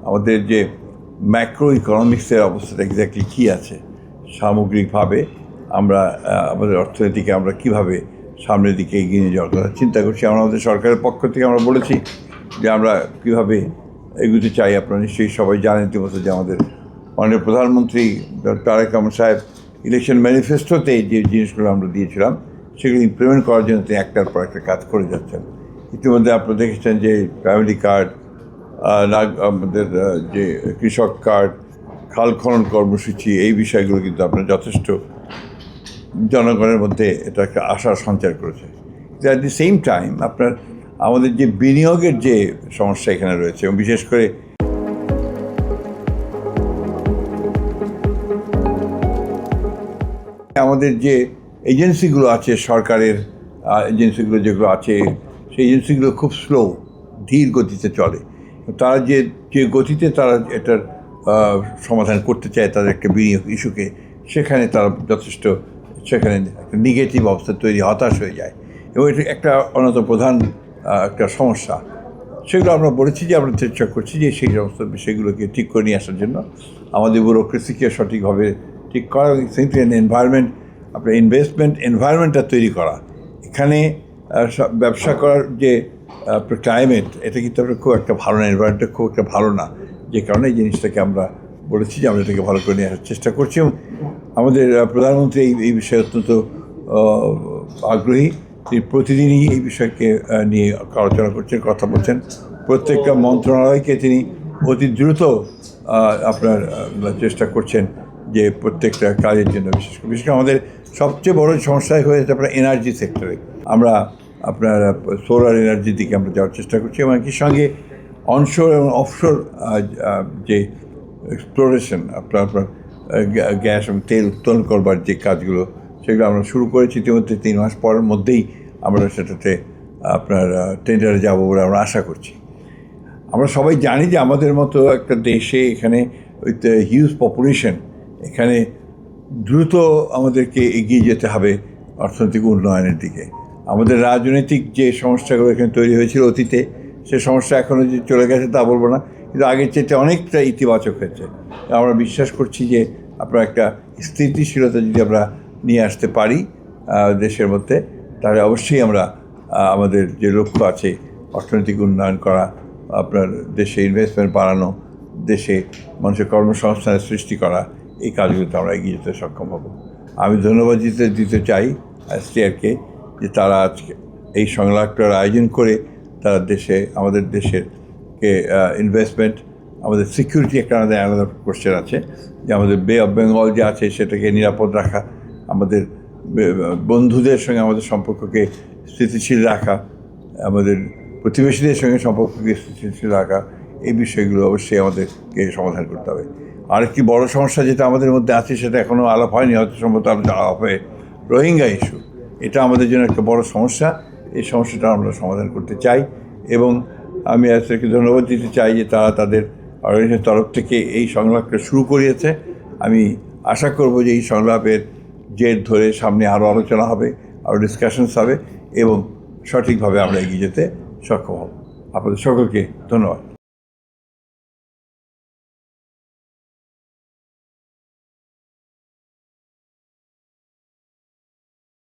আমাদের যে ম্যাক্রো ইকোনমিক্সের অবস্থাটা এক্স্যাক্টলি কী আছে, সামগ্রিকভাবে আমরা আমাদের অর্থনীতিকে আমরা কীভাবে সামনের দিকে এগিয়ে নিয়ে যাওয়ার কথা চিন্তা করছি। আমরা আমাদের সরকারের পক্ষ থেকে আমরা বলেছি যে আমরা কীভাবে এগুতে চাই। আপনারা নিশ্চয়ই সবাই জানেন ইতিমধ্যে যে আমাদের মাননীয় প্রধানমন্ত্রী তারেক রহমান সাহেব ইলেকশন ম্যানিফেস্টোতে যে জিনিসগুলো আমরা দিয়েছিলাম সেগুলো ইমপ্লিমেন্ট করার জন্য তিনি একটার পর একটা কাজ করে যাচ্ছেন। ইতিমধ্যে আপনারা দেখেছেন যে ফ্যামিলি কার্ড, আমাদের যে কৃষক কার্ড, খাল খনন কর্মসূচি, এই বিষয়গুলো কিন্তু আপনার যথেষ্ট জনগণের মধ্যে এটা একটা আশার সঞ্চার করেছে। অ্যাট দি সেম টাইম আপনার আমাদের যে বিনিয়োগের যে সমস্যা এখানে রয়েছে, এবং বিশেষ করে আমাদের যে এজেন্সিগুলো আছে, সরকারের এজেন্সিগুলো যেগুলো আছে, সেই এজেন্সিগুলো খুব স্লো, ধীর গতিতে চলে। তারা যে গতিতে তারা এটার সমাধান করতে চায় তাদের একটা বিনিয়োগ ইস্যুকে, সেখানে তারা যথেষ্ট সেখানে একটা নেগেটিভ অবস্থা তৈরি, হতাশ হয়ে যায়, এবং এটা একটা অন্যতম প্রধান একটা সমস্যা। সেগুলো আমরা বলেছি যে আমরা চেষ্টা করছি যে সেই সমস্ত বিষয়গুলোকে ঠিক করে নিয়ে আসার জন্য আমাদের ব্যুরোক্রেসিকে সঠিকভাবে ঠিক করা, এবং এনভায়রনমেন্ট, আপনার ইনভেস্টমেন্ট এনভায়রনমেন্টটা তৈরি করা। এখানে ব্যবসা করার যে ক্লাইমেট, এটা কিন্তু আপনার খুব একটা ভালো না, এনভায়রনমেন্টটা খুব একটা ভালো না, যে কারণে এই জিনিসটাকে আমরা বলেছি যে আমরা এটাকে ভালো করে নিয়ে আসার চেষ্টা করছি। এবং আমাদের প্রধানমন্ত্রী এই বিষয়ে অত্যন্ত আগ্রহী। তিনি প্রতিদিনই এই বিষয়কে নিয়ে আলোচনা করছেন, কথা বলছেন। প্রত্যেকটা মন্ত্রণালয়কে তিনি অতি দ্রুত আপনার চেষ্টা করছেন যে প্রত্যেকটা কাজের জন্য, বিশেষ করে আমাদের সবচেয়ে বড় সমস্যা হয়েছে আপনার এনার্জি সেক্টরে। আমরা আপনার সোলার এনার্জির দিকে আমরা যাওয়ার চেষ্টা করছি, এবং একই সঙ্গে অনশোর এবং অফশোর যে এক্সপ্লোরেশন, আপনার গ্যাস এবং তেল উত্তোলন করবার যে কাজগুলো, সেগুলো আমরা শুরু করেছি ইতিমধ্যে। 3 মাস পরের মধ্যেই আমরা সেটাতে আপনার টেন্ডারে যাবো বলে আমরা আশা করছি। আমরা সবাই জানি যে আমাদের মতো একটা দেশে এখানে উইথ হিউজ পপুলেশন, এখানে দ্রুত আমাদেরকে এগিয়ে যেতে হবে অর্থনৈতিক উন্নয়নের দিকে। আমাদের রাজনৈতিক যে সমস্যাগুলো এখানে তৈরি হয়েছিল অতীতে, সে সমস্যা এখনও যে চলে গেছে তা বলবো না, কিন্তু আগের চেয়ে অনেকটা ইতিবাচক হয়েছে। আমরা বিশ্বাস করছি যে আপনার একটা স্থিতিশীলতা যদি আমরা নিয়ে আসতে পারি দেশের মধ্যে, তাহলে অবশ্যই আমরা আমাদের যে লক্ষ্য আছে অর্থনৈতিক উন্নয়ন করা, আপনার দেশে ইনভেস্টমেন্ট বাড়ানো, দেশে মানুষের কর্মসংস্থানের সৃষ্টি করা, এই কাজগুলোতে আমরা এগিয়ে যেতে সক্ষম হব। আমি ধন্যবাদ দিতে চাই STRকে যে তারা আজকে এই সংলাপটার আয়োজন করে তারা আমাদের দেশেরকে ইনভেস্টমেন্ট, আমাদের সিকিউরিটি একটা আলাদা কোশ্চেন আছে, যে আমাদের বে অফ বেঙ্গল যে আছে সেটাকে নিরাপদ রাখা, আমাদের বন্ধুদের সঙ্গে আমাদের সম্পর্ককে স্থিতিশীল রাখা, আমাদের প্রতিবেশীদের সঙ্গে সম্পর্ককে স্থিতিশীল রাখা, এই বিষয়গুলো অবশ্যই আমাদেরকে সমাধান করতে হবে। আরেকটি বড় সমস্যা যেটা আমাদের মধ্যে আছে, সেটা এখনও আলাপ হয়নি, হয়তো সম্ভবত আলাপ হয়ে, রোহিঙ্গা ইস্যু। এটা আমাদের জন্য একটা বড় সমস্যা। এই সমস্যাটা আমরা সমাধান করতে চাই, এবং আমি STRকে ধন্যবাদ দিতে চাই যে তারা তাদের অর্গানাইজেশনের তরফ থেকে এই সংলাপটা শুরু করিয়েছে। আমি আশা করব যে এই সংলাপের জের ধরে সামনে আরও আলোচনা হবে, আরও ডিসকাশনস হবে, এবং সঠিকভাবে আমরা এগিয়ে যেতে সক্ষম হব। আপনাদের সকলকে ধন্যবাদ।